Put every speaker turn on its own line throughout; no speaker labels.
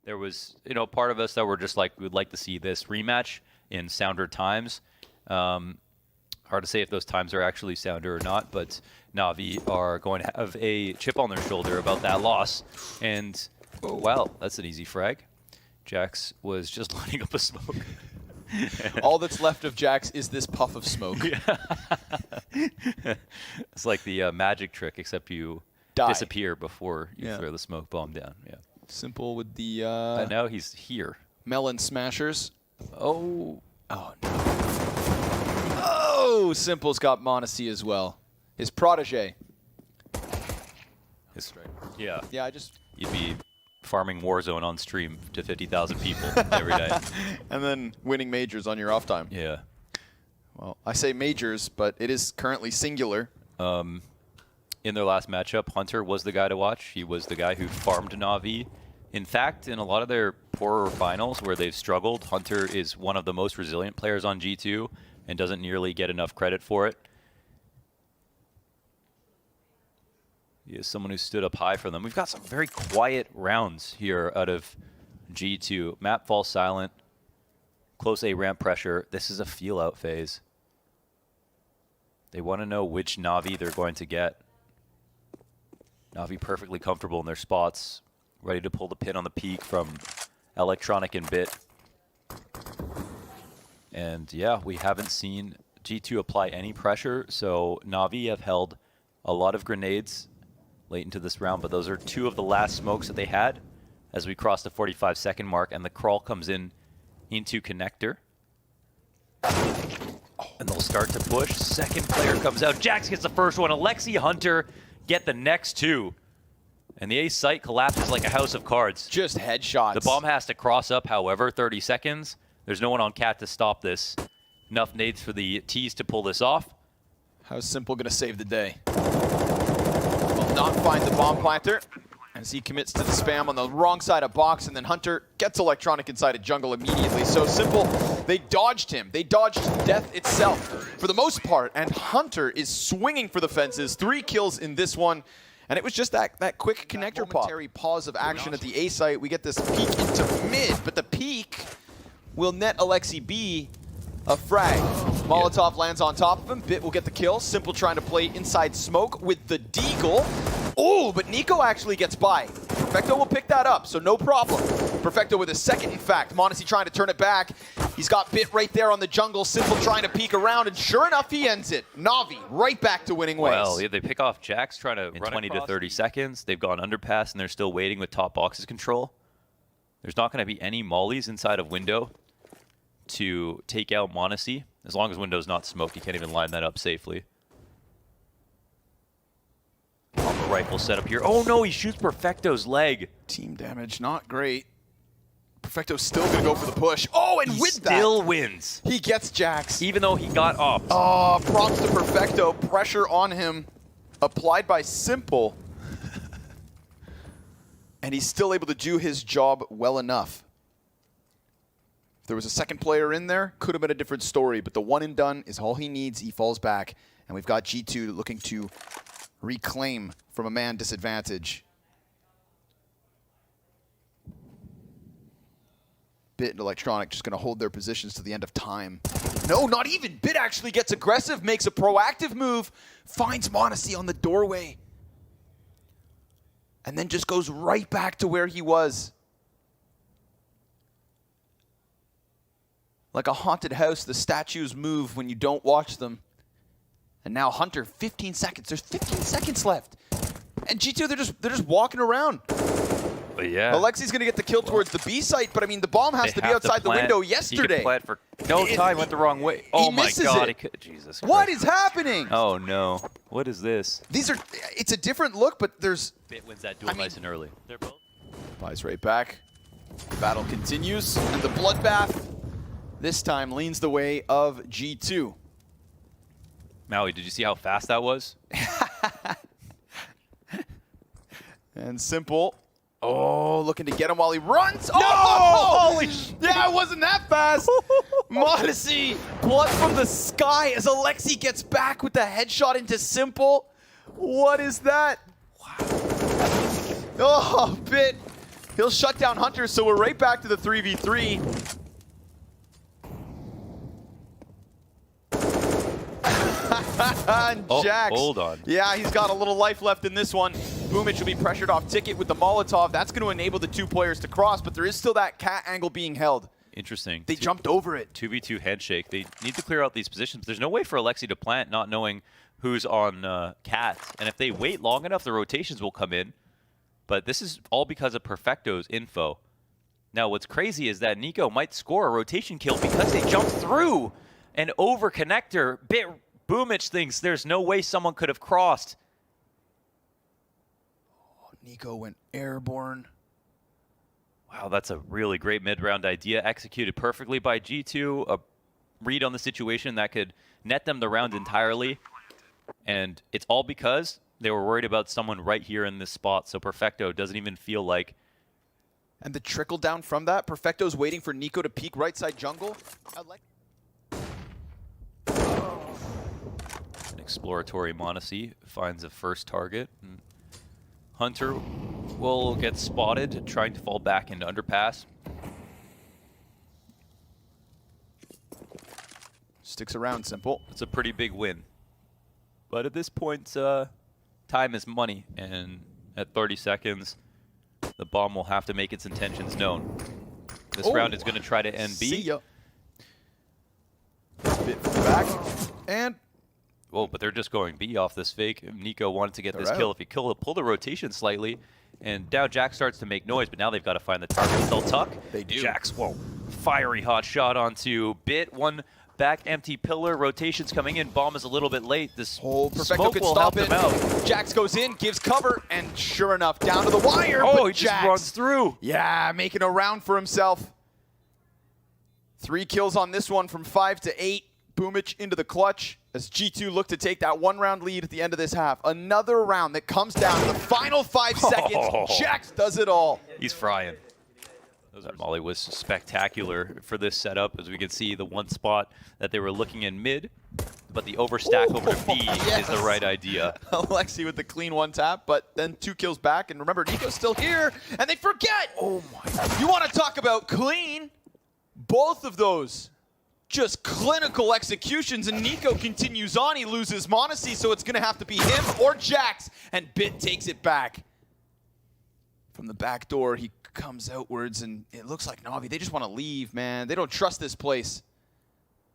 There was, you know, part of us that were just like, we'd like to see this rematch in sounder times. Hard to say if those times are actually sounder or not, but NAVI are going to have a chip on their shoulder about that loss. And, oh, wow, that's an easy frag. Jax was just lighting up a smoke.
All that's left of Jax is this puff of smoke.
It's like the magic trick, except you disappear before you throw the smoke bomb down. Yeah.
S1MPLE with the
and now he's here.
melon smashers.
Oh.
Oh, no. Oh, S1MPLE's got monesy as well. His protege.
Yeah.
Yeah,
You'd be farming Warzone on stream to 50,000 people every day.
And then winning majors on your off time.
Yeah.
Well, I say majors, but it is currently singular.
In their last matchup, Hunter was the guy to watch. He was the guy who farmed NAVI. In fact, in a lot of their poorer finals where they've struggled, Hunter is one of the most resilient players on G2 and doesn't nearly get enough credit for it. He is someone who stood up high for them. We've got some very quiet rounds here out of G2. Map falls silent. Close A ramp pressure. This is a feel-out phase. They want to know which NAVI they're going to get. NAVI perfectly comfortable in their spots. Ready to pull the pin on the peak from Electronic and Bit. And yeah, we haven't seen G2 apply any pressure, so NAVI have held a lot of grenades late into this round, but those are two of the last smokes that they had as we cross the 45-second mark, and the crawl comes in into connector. And they'll start to push. Second player comes out. Jax gets the first one. Alexi Hunter get the next two. And the A site collapses like a house of cards.
Just headshots.
The bomb has to cross up, however, 30 seconds. There's no one on Cat to stop this. Enough nades for the T's to pull this off.
How's S1MPLE going to save the day? Will not find the bomb planter as he commits to the spam on the wrong side of box, and then Hunter gets Electronic inside a jungle immediately. So S1MPLE, they dodged him. They dodged death itself for the most part, and Hunter is swinging for the fences. 3 kills in this one, and it was just that quick connector pop. Momentary pause of action at the A site. We get this peek into mid, but the peek will net Alexi B a frag. Molotov lands on top of him. Bit will get the kill. S1MPLE trying to play inside smoke with the deagle. Oh, but Nico actually gets by. Perfecto will pick that up, so no problem. Perfecto with a second, in fact. monesy trying to turn it back. He's got Bit right there on the jungle. S1MPLE trying to peek around, and sure enough, he ends it. NAVI right back to winning ways.
Well, yeah, they pick off Jax trying to run 20 to 30 seconds. They've gone underpass, and they're still waiting with top boxes control. There's not going to be any mollies inside of window to take out monesy. As long as window's not smoked, you can't even line that up safely. Bomber rifle set up here. Oh no, he shoots Perfecto's leg.
Team damage, not great. Perfecto's still going to go for the push. Oh, and
He
with
still
that,
wins.
he gets Jax.
Even though he got off.
Oh, props to Perfecto. Pressure on him applied by S1MPLE. And he's still able to do his job well enough. If there was a second player in there, could have been a different story, but the one and done is all he needs. He falls back, and we've got G2 looking to reclaim from a man disadvantage. Bit and Electronic just going to hold their positions to the end of time. No, not even. Bit actually gets aggressive, makes a proactive move, finds monesy on the doorway, and then just goes right back to where he was. Like a haunted house, the statues move when you don't watch them. And now Hunter, 15 seconds. There's 15 seconds left. And G2, they're just walking around.
But yeah.
Alexi's going to get the kill towards the B site, but I mean, the bomb has to be outside the window yesterday.
He could plant for no time, went the wrong way. Oh my God. Jesus Christ.
What is happening?
Oh no. What is this?
It's a different look, but there's...
Bit wins that duel nice and early. They're both.
Buys right back. The battle continues, and the bloodbath this time leans the way of G2.
Maui, did you see how fast that was?
And S1MPLE, oh, looking to get him while he runs.
No!
Oh,
Holy shit!
Yeah, it wasn't that fast. monesy, blood from the sky as Alexi gets back with the headshot into S1MPLE. What is that? Wow. Oh, Bit He'll shut down Hunter, so we're right back to the 3v3. Jax.
Hold on.
Yeah, he's got a little life left in this one. Boomich will be pressured off ticket with the Molotov. That's going to enable the two players to cross, but there is still that cat angle being held.
Interesting.
They jumped over it.
2v2 handshake. They need to clear out these positions. There's no way for Alexi to plant not knowing who's on cat. And if they wait long enough, the rotations will come in. But this is all because of Perfecto's info. Now, what's crazy is that Nico might score a rotation kill because they jumped through an over connector. Boomich thinks there's no way someone could have crossed.
Oh, Nico went airborne.
Wow, that's a really great mid-round idea, executed perfectly by G2. A read on the situation that could net them the round entirely. And it's all because they were worried about someone right here in this spot, so Perfecto doesn't even feel like...
And the trickle down from that, Perfecto's waiting for Nico to peek right side jungle.
An exploratory monesy finds a first target. Hunter will get spotted, trying to fall back into underpass.
Sticks around, Simple.
It's a pretty big win. But at this point, time is money. And at 30 seconds, the bomb will have to make its intentions known. This round is going to try to end B.
See ya. Bit back. And...
Oh, but they're just going B off this fake. Nico wanted to get this kill. If he pull the rotation slightly, and now Jax starts to make noise, but now they've got to find the target. They'll tuck.
They do.
Jax, whoa. Fiery hot shot onto Bit. One back empty pillar. Rotation's coming in. Bomb is a little bit late. This
Perfecto
smoke
could
will
stop
help
it.
them out.
Jax goes in, gives cover, and sure enough, down to the wire.
Oh, he
Jax,
just runs through.
Yeah, making a round for himself. 3 kills on this one from 5 to 8. Boomich into the clutch as G2 look to take that 1-round lead at the end of this half. Another round that comes down to the final 5 seconds. Jax does it all.
He's frying. That molly was spectacular for this setup. As we can see, the one spot that they were looking in mid, but the overstack over to B is the right idea.
Alexi with the clean one tap, but then 2 kills back. And remember, Nico's still here, and they forget. Oh my God. You want to talk about clean? Both of those. Just clinical executions, and Nico continues on. He loses monesy, so it's going to have to be him or Jax, and Bit takes it back. From the back door, he comes outwards, and it looks like Navi. They just want to leave, man. They don't trust this place.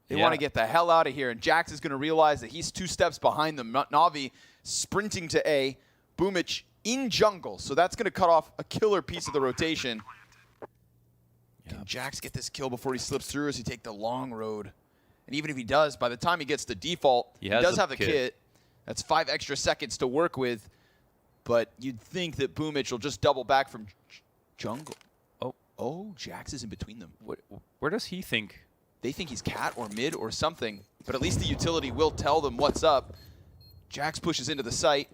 They want to get the hell out of here, and Jax is going to realize that he's 2 steps behind them. Navi sprinting to A, Boomich in jungle, so that's going to cut off a killer piece of the rotation. Can Jax get this kill before he slips through, or does he take the long road? And even if he does, by the time he gets to default, he does have the kit. That's 5 extra seconds to work with. But you'd think that Boomich will just double back from jungle. Oh, Jax is in between them.
Where does he think?
They think he's cat or mid or something. But at least the utility will tell them what's up. Jax pushes into the site,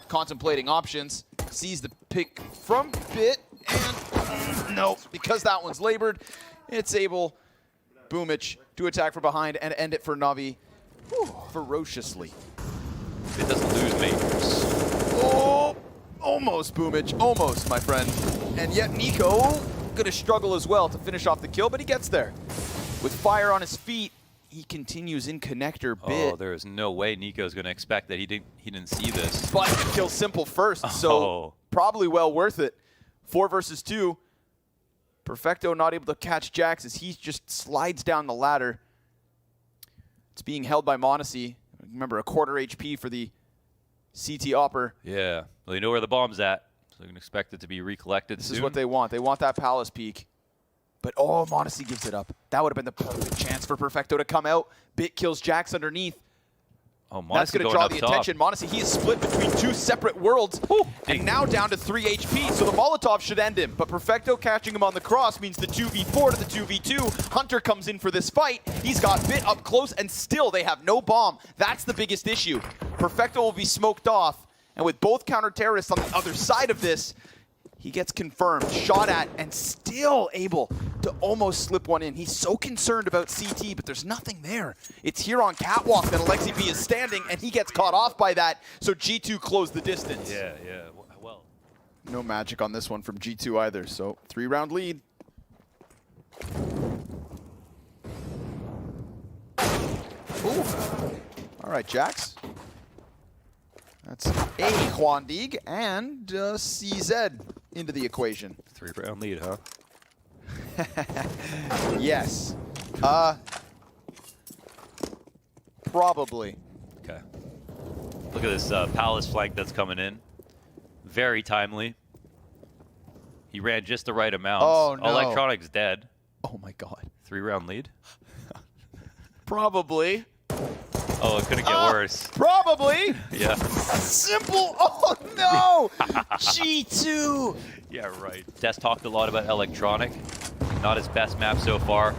contemplating options, sees the pick from Bit, and no, because that one's labored, it's able, Boomich, to attack from behind and end it for Navi ferociously.
It doesn't lose majors.
Oh, almost Boomich, almost, my friend. And yet Nico gonna struggle as well to finish off the kill, but he gets there. With fire on his feet, he continues in connector Bit.
Oh, there is no way Nico's going to expect that he didn't see this.
But he kills Simple first, so probably well worth it. 4 versus 2. Perfecto not able to catch Jax as he just slides down the ladder. It's being held by monesy. Remember, a quarter HP for the CT Opper.
Yeah, well, they know where the bomb's at, so they can expect it to be recollected soon.
This is what they want. They want that Palace peak. But, oh, monesy gives it up. That would have been the perfect chance for Perfecto to come out. Bit kills Jax underneath.
Oh,
that's going to draw the attention. monesy, he is split between 2 separate worlds. And now down to 3 HP, so the Molotov should end him. But Perfecto catching him on the cross means the 2v4 to the 2v2. Hunter comes in for this fight. He's got Bit up close, and still they have no bomb. That's the biggest issue. Perfecto will be smoked off. And with both counter-terrorists on the other side of this, he gets confirmed, shot at, and still able to almost slip one in. He's so concerned about CT, but there's nothing there. It's here on Catwalk that Alexi B is standing, and he gets caught off by that, so G2 closed the distance.
Yeah, well.
No magic on this one from G2 either, so 3-round lead. Ooh. All right, Jax. That's a Huandig and CZ into the equation.
3-round lead, huh?
Yes. Probably.
Okay. Look at this Palace flank that's coming in. Very timely. He ran just the right amount.
Oh, no.
Electronic's dead.
Oh my god.
3-round lead.
Probably.
Oh, it couldn't get worse.
Probably.
Yeah.
Simple. Oh no. G2.
Yeah, right. Des talked a lot about Electronic. Not his best map so far.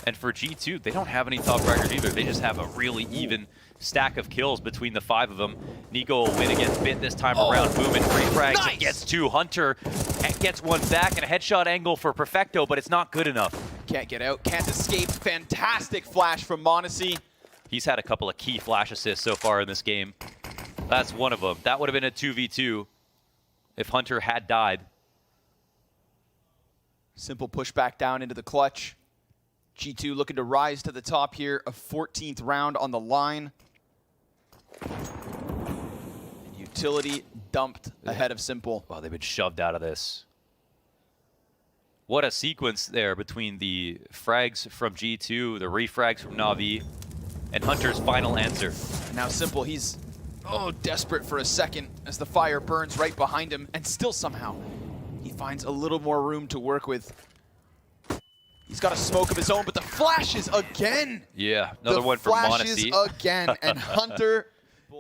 And for G2, they don't have any top fraggers either. They just have a really even stack of kills between the 5 of them. Nico will win against Bit this time around. Boom and 3 frags.
Nice.
Gets 2. Hunter gets 1 back and a headshot angle for Perfecto, but it's not good enough.
Can't get out, can't escape. Fantastic flash from monesy.
He's had a couple of key flash assists so far in this game. That's one of them. That would have been a 2v2 if Hunter had died.
Simple push back down into the clutch. G2 looking to rise to the top here. A 14th round on the line. And utility dumped ahead of Simple.
Wow, they've been shoved out of this. What a sequence there between the frags from G2, the refrags from NAVI, and Hunter's final answer.
And now Simple, he's desperate for a second as the fire burns right behind him, and still somehow he finds a little more room to work with. He's got a smoke of his own, but the flashes again.
Yeah, another one from
Flashes
monesy.
again, and Hunter,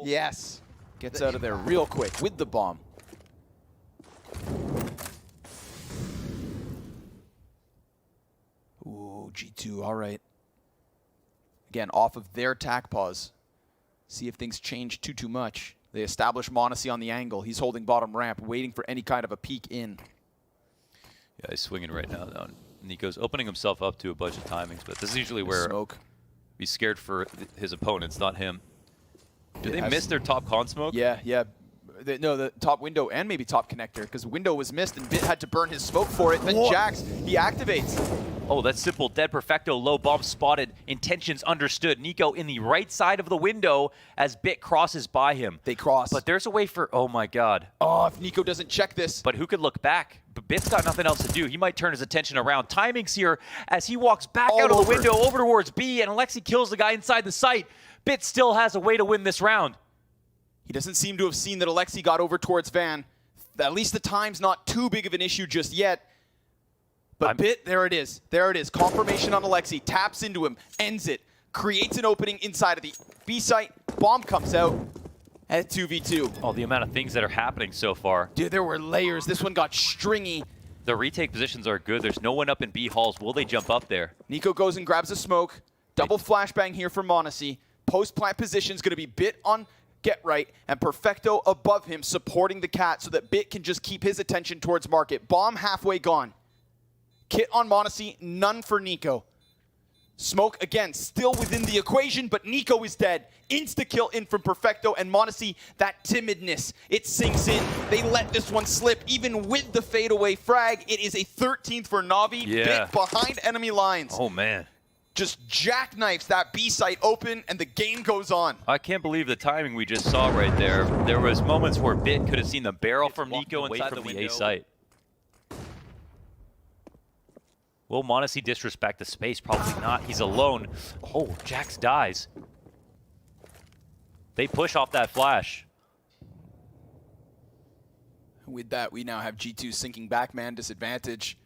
yes, gets out of there real quick with the bomb. Ooh, G2, all right. Again, off of their tack pause. See if things change too much. They establish monesy on the angle. He's holding bottom ramp, waiting for any kind of a peek in.
Yeah, he's swinging right now. Nico's opening himself up to a bunch of timings, but this is usually where
Smoke.
he's scared for his opponents, not him. Did they
Yes.
miss their top con smoke?
Yeah. No, the top window and maybe top connector, because window was missed and Bit had to burn his smoke for it. Then Jax, he activates.
Oh, that's Simple. Dead Perfecto. Low bomb spotted. Intentions understood. Nico in the right side of the window as Bit crosses by him.
They cross.
But there's a way for... Oh, my God.
Oh, if Nico doesn't check this.
But who could look back? But Bit's got nothing else to do. He might turn his attention around. Timing's here as he walks back out of the window over towards B, and Alexi kills the guy inside the site. Bit still has a way to win this round.
He doesn't seem to have seen that Alexi got over towards Van. At least the time's not too big of an issue just yet. But Bit, there it is. There it is. Confirmation on Alexi. Taps into him. Ends it. Creates an opening inside of the B site. Bomb comes out at 2v2.
Oh, the amount of things that are happening so far.
Dude, there were layers. This one got stringy.
The retake positions are good. There's no one up in B halls. Will they jump up there?
Nico goes and grabs a smoke. Double flashbang here for monesy. Post-plant position's going to be Bit on get right, and Perfecto above him supporting the cat so that Bit can just keep his attention towards market. Bomb halfway gone. Kit on monesy, none for Nico. Smoke, again, still within the equation, but Nico is dead. Insta-kill in from Perfecto, and monesy, that timidness, it sinks in. They let this one slip, even with the fadeaway frag. It is a 13th for NAVI, Bit behind enemy lines.
Oh, man.
Just jackknifes that B site open, and the game goes on.
I can't believe the timing we just saw right there. There was moments where Bit could have seen the barrel from Nico inside from the A site. Will monesy disrespect the space? Probably not. He's alone. Oh, Jax dies. They push off that flash.
With that, we now have G2 sinking back man disadvantage.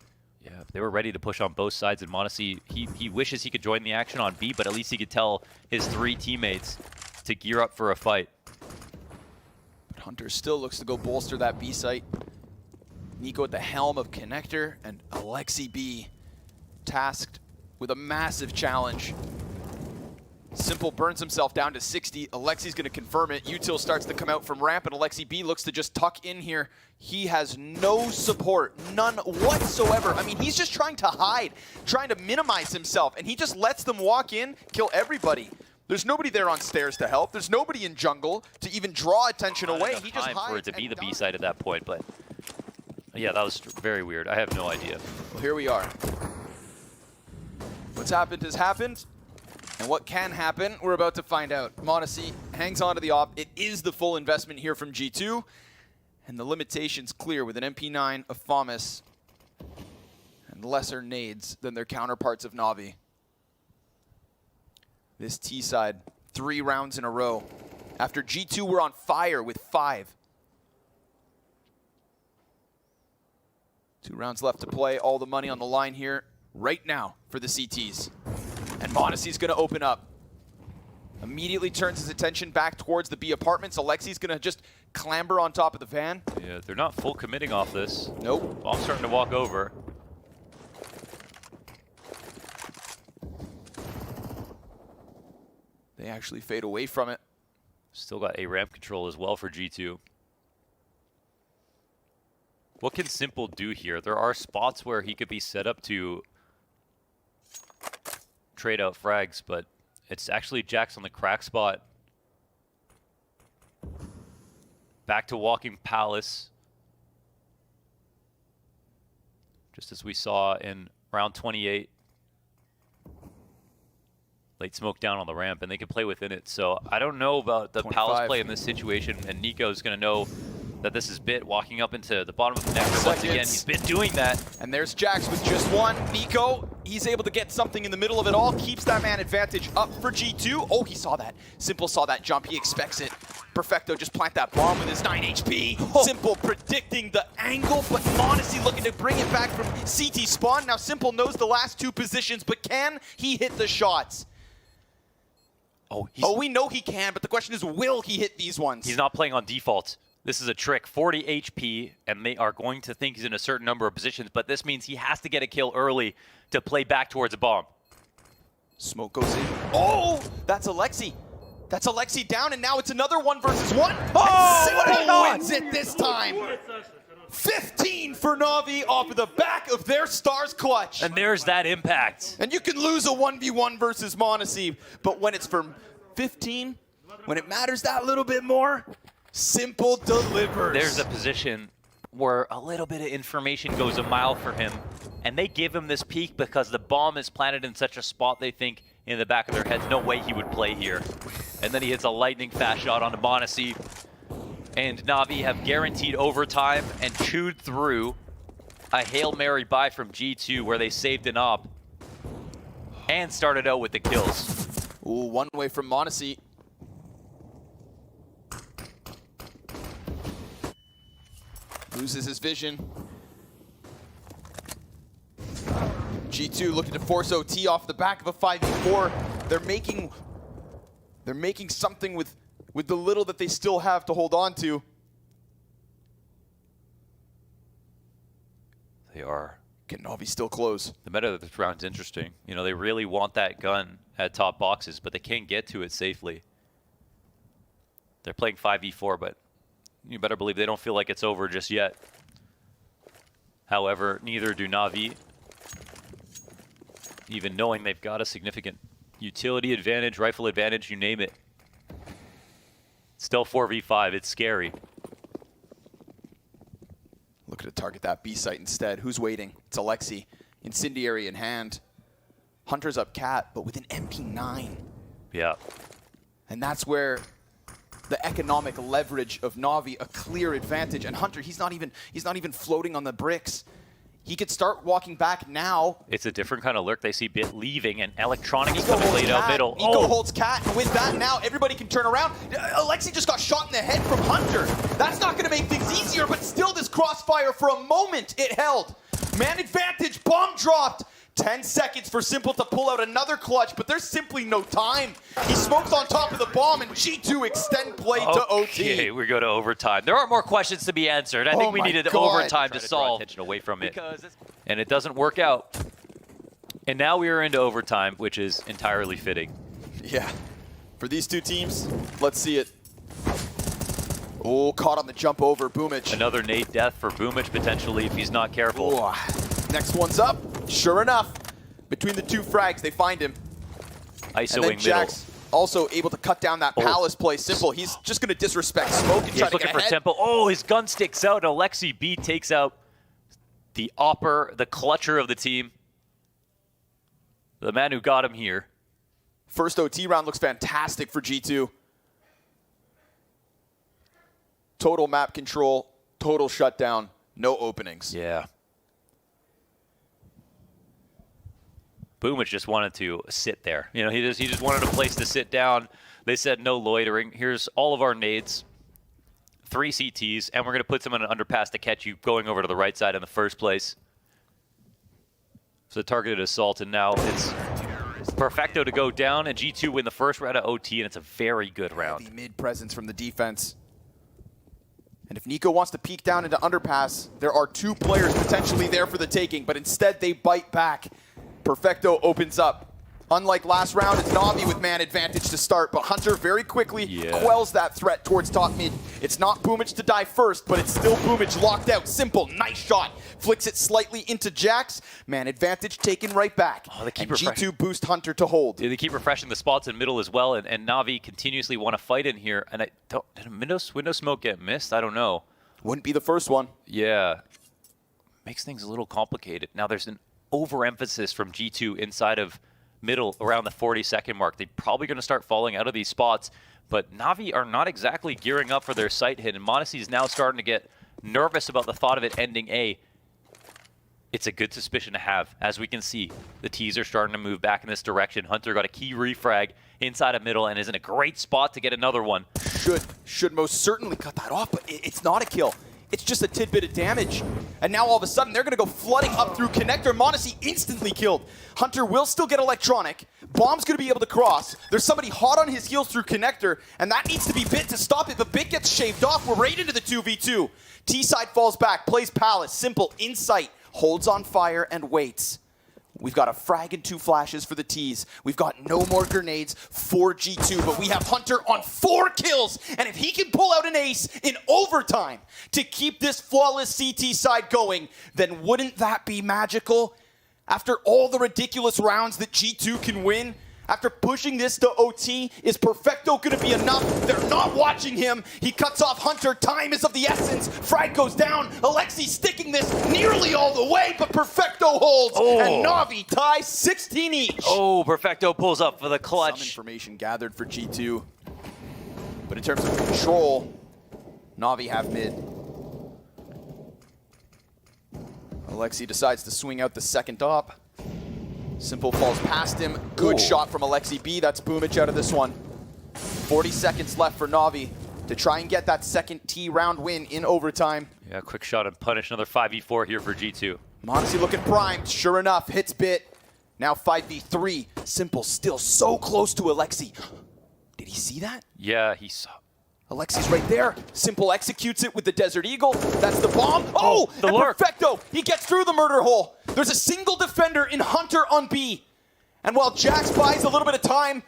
Yeah, they were ready to push on both sides, and monesy, he wishes he could join the action on B, but at least he could tell his 3 teammates to gear up for a fight.
But Hunter still looks to go bolster that B site. Nico at the helm of connector, and Alexi B tasked with a massive challenge. Simple burns himself down to 60. Alexi's going to confirm it. Util starts to come out from ramp, and Alexi B looks to just tuck in here. He has no support, none whatsoever. I mean, he's just trying to hide, trying to minimize himself, and he just lets them walk in, kill everybody. There's nobody there on stairs to help. There's nobody in jungle to even draw attention away. He just
time
hides
for it to be
and
the B
dies.
side at that point, but yeah, that was very weird. I have no idea.
Well, here we are. What's happened has happened, and what can happen, we're about to find out. monesy hangs on to the op. It is the full investment here from G2, and the limitation's clear with an MP9 of FAMAS and lesser nades than their counterparts of NAVI. This T side, 3 rounds in a row. After G2 were on fire with 5. 2 rounds left to play. All the money on the line here right now for the CTs. And monesy's going to open up. Immediately turns his attention back towards the B apartments. Alexi's going to just clamber on top of the van.
Yeah, they're not full committing off this.
Nope.
Bomb's starting to walk over.
They actually fade away from it.
Still got a ramp control as well for G2. What can s1mple do here? There are spots where he could be set up to trade out frags, but it's actually Jax on the crack spot. Back to walking Palace. Just as we saw in round 28. Late smoke down on the ramp, and they can play within it. So I don't know about the
25.
Palace play in this situation, and Nico's going to know that this is Bit walking up into the bottom of the nectar. Once again, he's been doing that.
And there's Jax with just 1. Nico, he's able to get something in the middle of it all, keeps that man advantage up for G2. Oh, he saw that. s1mple saw that jump. He expects it. Perfecto just plant that bomb with his 9 HP. s1mple predicting the angle, but monesy looking to bring it back from CT spawn. Now s1mple knows the last 2 positions, but can he hit the shots? Oh, we know he can, but the question is, will he hit these ones?
He's not playing on default. This is a trick. 40 HP, and they are going to think he's in a certain number of positions, but this means he has to get a kill early to play back towards a bomb.
Smoke goes in. Oh, that's Alexi. That's Alexi down, and now it's another 1 versus 1.
Oh,
s1mple wins it this time. 15 for NAVI off of the back of their Stars clutch.
And there's that impact.
And you can lose a 1v1 versus monesy, but when it's from 15, when it matters that little bit more, s1mple delivers.
There's a position where a little bit of information goes a mile for him, and they give him this peek because the bomb is planted in such a spot they think in the back of their heads, no way he would play here. And then he hits a lightning fast shot onto monesy. And NAVI have guaranteed overtime and chewed through a Hail Mary buy from G2 where they saved an op and started out with the kills.
Ooh, 1 way from monesy. Loses his vision. G2 looking to force OT off the back of a 5v4. They're making something with the little that they still have to hold on to.
They are.
Can NAVI still close?
The meta of this round's interesting. You know, they really want that gun at top boxes, but they can't get to it safely. They're playing 5v4, but you better believe they don't feel like it's over just yet. However, neither do NAVI, even knowing they've got a significant utility advantage, rifle advantage, you name it. Still 4v5, it's scary.
Looking to target that B site instead. Who's waiting? It's Alexi. Incendiary in hand. Hunter's up cat, but with an MP9.
Yeah.
And that's where the economic leverage of NAVI, a clear advantage. And Hunter, he's not even floating on the bricks. He could start walking back now.
It's a different kind of lurk. They see Bit leaving, and electronics
Nico
coming
holds
laid out
cat.
middle.
Nico holds cat, and with that now, everybody can turn around. Alexi just got shot in the head from Hunter. That's not going to make things easier, but still this crossfire for a moment it held. Man advantage, bomb dropped. 10 seconds for s1mple to pull out another clutch, but there's simply no time. He smokes on top of the bomb, and G2 extend play to OT.
Okay, we go to overtime. There are more questions to be answered. I think we needed overtime to solve. Attention away from it, and it doesn't work out. And now we are into overtime, which is entirely fitting.
Yeah, for these 2 teams, let's see it. Oh, caught on the jump over, Boomich.
Another nade death for Boomich potentially if he's not careful.
Ooh. Next one's up. Sure enough, between the 2 frags, they find him.
ISOing
and then
middle.
Jax also able to cut down that Palace play. Simple, he's just going to disrespect smoke and try to get
looking for
ahead.
tempo. Oh, his gun sticks out. Alexi B takes out the the clutcher of the team. The man who got him here.
First OT round looks fantastic for G2. Total map control, total shutdown, no openings.
Yeah. Boomich just wanted to sit there. You know, he just wanted a place to sit down. They said no loitering. Here's all of our nades, 3 CTs, and we're going to put some in an underpass to catch you going over to the right side in the first place. So targeted assault, and now it's Perfecto to go down, and G2 win the first round of OT, and it's a very good round.
The mid presence from the defense. And if Nico wants to peek down into underpass, there are 2 players potentially there for the taking, but instead they bite back. Perfecto opens up. Unlike last round, it's NAVI with man advantage to start, but Hunter very quickly quells that threat towards top mid. It's not Boomich to die first, but it's still Boomich locked out. Simple, nice shot. Flicks it slightly into Jax. Man advantage taken right back.
Oh, they keep
and G2 boost Hunter to hold.
Yeah, they keep refreshing the spots in middle as well, and NAVI continuously want to fight in here. And did a window smoke get missed? I don't know.
Wouldn't be the first one.
Yeah. Makes things a little complicated. Now there's an overemphasis from G2 inside of middle around the 40-second mark. They're probably going to start falling out of these spots, but NAVI are not exactly gearing up for their sight hit, and monesy is now starting to get nervous about the thought of it ending A. It's a good suspicion to have. As we can see, the T's are starting to move back in this direction. Hunter got a key refrag inside of middle and is in a great spot to get another one.
Should most certainly cut that off, but it's not a kill. It's just a tidbit of damage. And now all of a sudden, they're going to go flooding up through connector. monesy instantly killed. Hunter will still get electronic. Bomb's going to be able to cross. There's somebody hot on his heels through connector, and that needs to be Bit to stop it, but Bit gets shaved off. We're right into the 2v2. T-side falls back, plays Palace. Simple, in sight, holds on fire, and waits. We've got a frag and 2 flashes for the T's. We've got no more grenades for G2, but we have Hunter on 4 kills. And if he can pull out an ace in overtime to keep this flawless CT side going, then wouldn't that be magical? After all the ridiculous rounds that G2 can win, after pushing this to OT, is Perfecto going to be enough? They're not watching him. He cuts off Hunter. Time is of the essence. Frag goes down. Alexi sticking this nearly all the way, but Perfecto holds. And NAVI ties 16 each.
Oh, Perfecto pulls up for the clutch.
Some information gathered for G2. But in terms of control, NAVI have mid. Alexi decides to swing out the second op. Simple falls past him. Good shot from Alexi B. That's Boomich out of this one. 40 seconds left for NAVI to try and get that second T round win in overtime.
Yeah, quick shot and punish. Another 5v4 here for G2.
monesy looking primed. Sure enough, hits Bit. Now 5v3. Simple still so close to Alexi. Did he see that?
Yeah, he saw.
Alexi's right there. Simple executes it with the Desert Eagle. That's the bomb. Oh,
the
and
lurk.
Perfecto. He gets through the murder hole. There's a single defender in Hunter on B. And while Jax buys a little bit of time,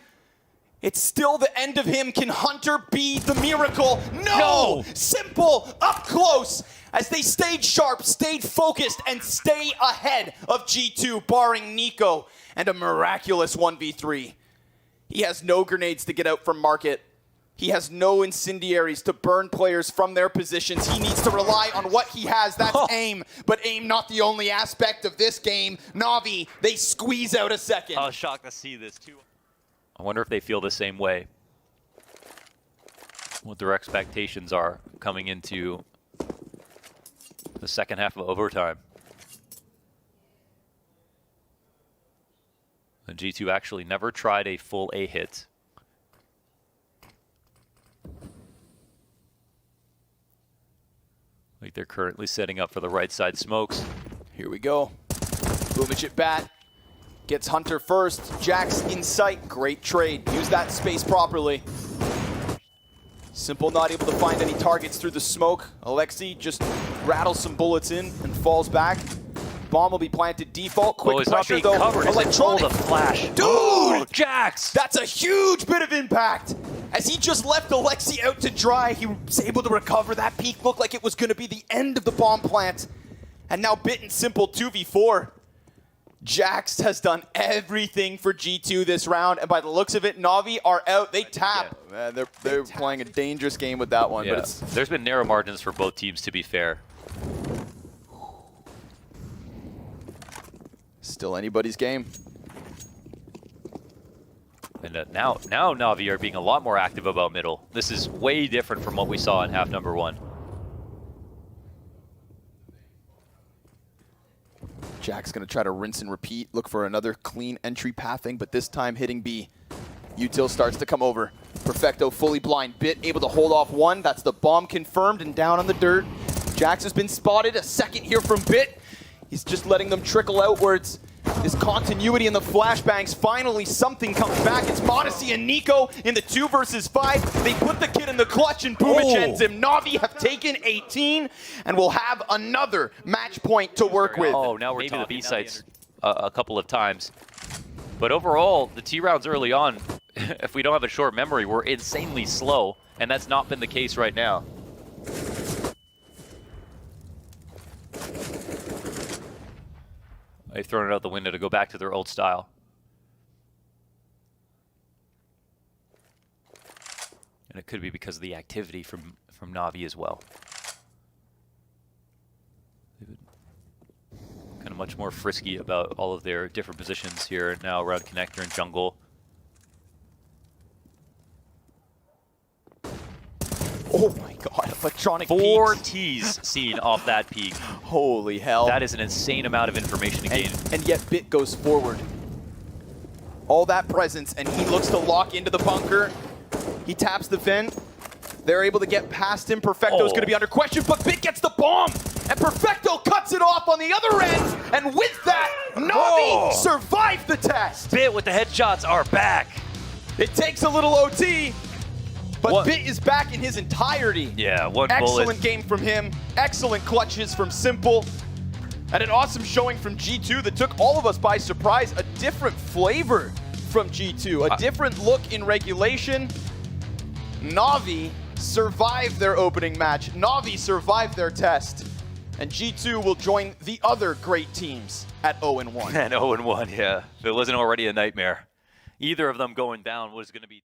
it's still the end of him. Can Hunter be the miracle? No! Simple up close as they stayed sharp, stayed focused, and stay ahead of G2, barring Nico and a miraculous 1v3. He has no grenades to get out from market. He has no incendiaries to burn players from their positions. He needs to rely on what he has. That's aim. But aim not the only aspect of this game. NAVI, they squeeze out a second.
I was shocked to see this too. I wonder if they feel the same way. What their expectations are coming into the second half of overtime. The G2 actually never tried a full A hit. Like they're currently setting up for the right side smokes.
Here we go. Boomich at bat. Gets Hunter first. Jax in sight. Great trade. Use that space properly. Simple not able to find any targets through the smoke. Alexi just rattles some bullets in and falls back. Bomb will be planted default. Quick
he's
pressure
not being
though.
covered.
Electronic.
The flash.
Dude!
Oh, Jax!
That's a huge bit of impact. As he just left Alexi out to dry, he was able to recover. That peak looked like it was going to be the end of the bomb plant. And now Bit and Simple 2v4. Jax has done everything for G2 this round, and by the looks of it, Navi are out. They tap.
Yeah.
Man, they're playing a dangerous game with that one.
Yeah.
But
There's been narrow margins for both teams, to be fair.
Still anybody's game.
And now Navi are being a lot more active about middle. This is way different from what we saw in half number 1.
Jack's going to try to rinse and repeat, look for another clean entry pathing, but this time hitting B. Util starts to come over. Perfecto fully blind. Bit able to hold off one. That's the bomb confirmed and down on the dirt. Jax has been spotted. A second here from Bit. He's just letting them trickle outwards. This continuity in the flashbangs, finally something comes back. It's monesy and Nico in the 2 versus 5. They put the kid in the clutch and Boomich ends him. Navi have taken 18 and will have another match point to work with.
Oh, now we're maybe the B sites a couple of times. But overall, the T rounds early on, if we don't have a short memory, were insanely slow, and that's not been the case right now. They've thrown it out the window to go back to their old style. And it could be because of the activity from Navi as well. They've been kind of much more frisky about all of their different positions here now around connector and jungle.
Oh my god, electronic
4
peaks.
T's seen off that peak.
Holy hell.
That is an insane amount of information to gain.
And yet Bit goes forward. All that presence, and he looks to lock into the bunker. He taps the vent. They're able to get past him. Perfecto's going to be under question, but Bit gets the bomb, and Perfecto cuts it off on the other end. And with that, Navi survived the test.
Bit with the headshots are back.
It takes a little OT, but Bit is back in his entirety.
Yeah, one
Excellent
bullet.
game from him. Excellent clutches from s1mple. And an awesome showing from G2 that took all of us by surprise. A different flavor from G2. A different look in regulation. Navi survived their opening match. Navi survived their test. And G2 will join the other great teams at 0-1.
And 0-1, yeah. If it wasn't already a nightmare. Either of them going down was going to be...